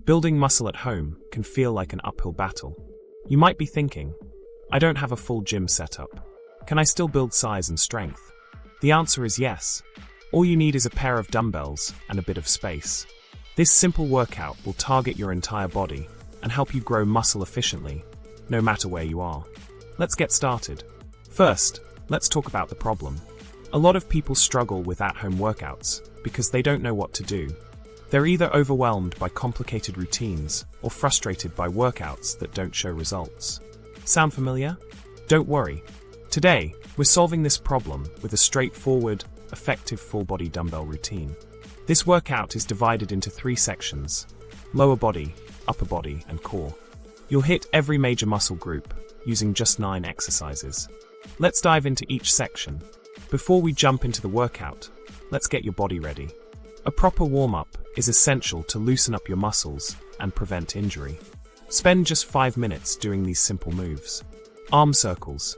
Building muscle at home can feel like an uphill battle. You might be thinking, I don't have a full gym setup. Can I still build size and strength? The answer is yes. All you need is a pair of dumbbells and a bit of space. This simple workout will target your entire body and help you grow muscle efficiently, no matter where you are. Let's get started. First, let's talk about the problem. A lot of people struggle with at-home workouts because they don't know what to do. They're either overwhelmed by complicated routines or frustrated by workouts that don't show results. Sound familiar? Don't worry. Today, we're solving this problem with a straightforward, effective full-body dumbbell routine. This workout is divided into 3 sections: lower body, upper body, and core. You'll hit every major muscle group using just 9 exercises. Let's dive into each section. Before we jump into the workout, let's get your body ready. A proper warm-up is essential to loosen up your muscles and prevent injury. Spend just 5 minutes doing these simple moves. Arm circles.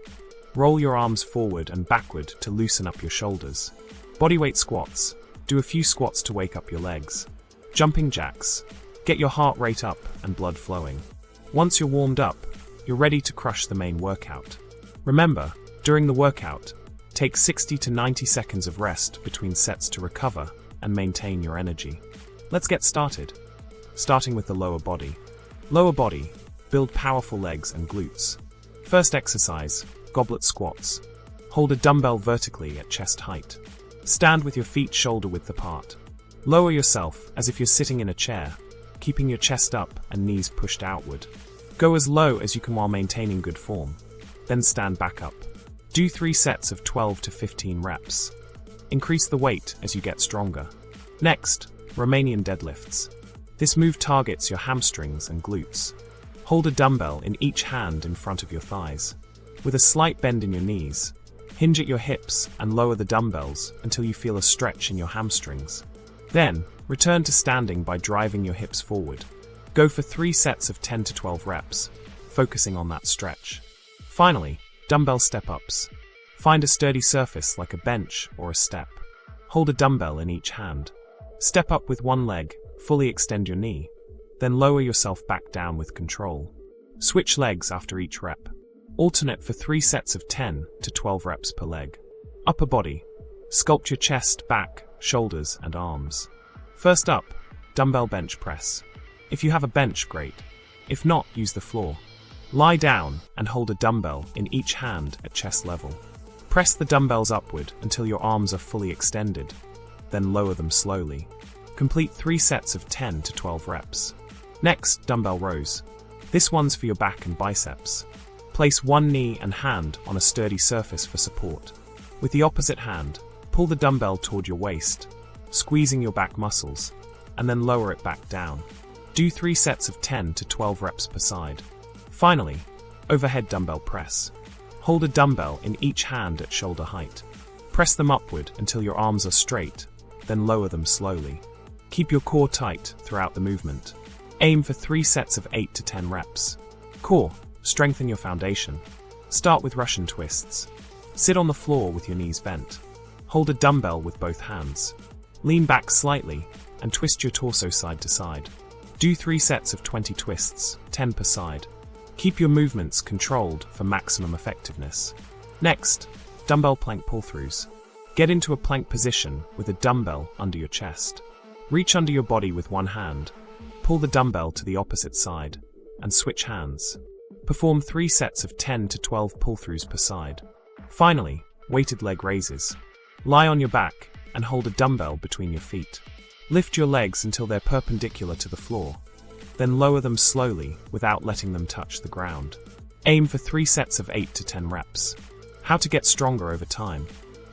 Roll your arms forward and backward to loosen up your shoulders. Bodyweight squats. Do a few squats to wake up your legs. Jumping jacks. Get your heart rate up and blood flowing. Once you're warmed up, you're ready to crush the main workout. Remember, during the workout, take 60 to 90 seconds of rest between sets to recover and maintain your energy. Let's get started. Starting with the lower body. Lower body, build powerful legs and glutes. First exercise, goblet squats. Hold a dumbbell vertically at chest height. Stand with your feet shoulder-width apart. Lower yourself as if you're sitting in a chair, keeping your chest up and knees pushed outward. Go as low as you can while maintaining good form. Then stand back up. Do 3 sets of 12 to 15 reps. Increase the weight as you get stronger. Next, Romanian deadlifts. This move targets your hamstrings and glutes. Hold a dumbbell in each hand in front of your thighs. With a slight bend in your knees, hinge at your hips and lower the dumbbells until you feel a stretch in your hamstrings. Then, return to standing by driving your hips forward. Go for 3 sets of 10 to 12 reps, focusing on that stretch. Finally, dumbbell step-ups. Find a sturdy surface like a bench or a step. Hold a dumbbell in each hand. Step up with one leg, fully extend your knee, then lower yourself back down with control. Switch legs after each rep. Alternate for 3 sets of 10 to 12 reps per leg. Upper body. Sculpt your chest, back, shoulders, and arms. First up, dumbbell bench press. If you have a bench, great. If not, use the floor. Lie down and hold a dumbbell in each hand at chest level. Press the dumbbells upward until your arms are fully extended, then lower them slowly. Complete 3 sets of 10 to 12 reps. Next, dumbbell rows. This one's for your back and biceps. Place one knee and hand on a sturdy surface for support. With the opposite hand, pull the dumbbell toward your waist, squeezing your back muscles, and then lower it back down. Do 3 sets of 10 to 12 reps per side. Finally, overhead dumbbell press. Hold a dumbbell in each hand at shoulder height. Press them upward until your arms are straight, then lower them slowly. Keep your core tight throughout the movement. Aim for 3 sets of 8 to 10 reps. Core, strengthen your foundation. Start with Russian twists. Sit on the floor with your knees bent. Hold a dumbbell with both hands. Lean back slightly and twist your torso side to side. Do 3 sets of 20 twists, 10 per side. Keep your movements controlled for maximum effectiveness. Next, dumbbell plank pull-throughs. Get into a plank position with a dumbbell under your chest. Reach under your body with one hand. Pull the dumbbell to the opposite side and switch hands. Perform 3 sets of 10 to 12 pull-throughs per side. Finally, weighted leg raises. Lie on your back and hold a dumbbell between your feet. Lift your legs until they're perpendicular to the floor. Then lower them slowly without letting them touch the ground. Aim for 3 sets of 8 to 10 reps. How to get stronger over time.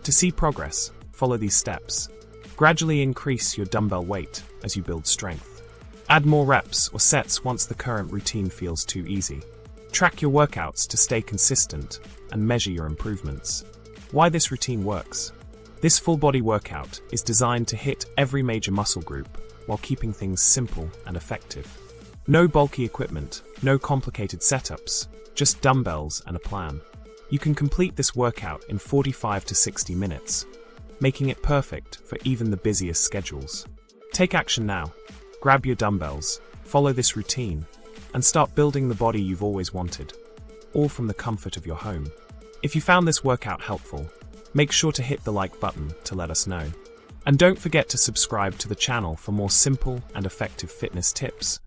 To see progress, follow these steps. Gradually increase your dumbbell weight as you build strength. Add more reps or sets once the current routine feels too easy. Track your workouts to stay consistent and measure your improvements. Why this routine works. This full-body workout is designed to hit every major muscle group while keeping things simple and effective. No bulky equipment, no complicated setups, just dumbbells and a plan. You can complete this workout in 45 to 60 minutes, making it perfect for even the busiest schedules. Take action now. Grab your dumbbells, Follow this routine and start building the body you've always wanted, all from the comfort of your home. If you found this workout helpful, make sure to hit the like button to let us know. And don't forget to subscribe to the channel for more simple and effective fitness tips.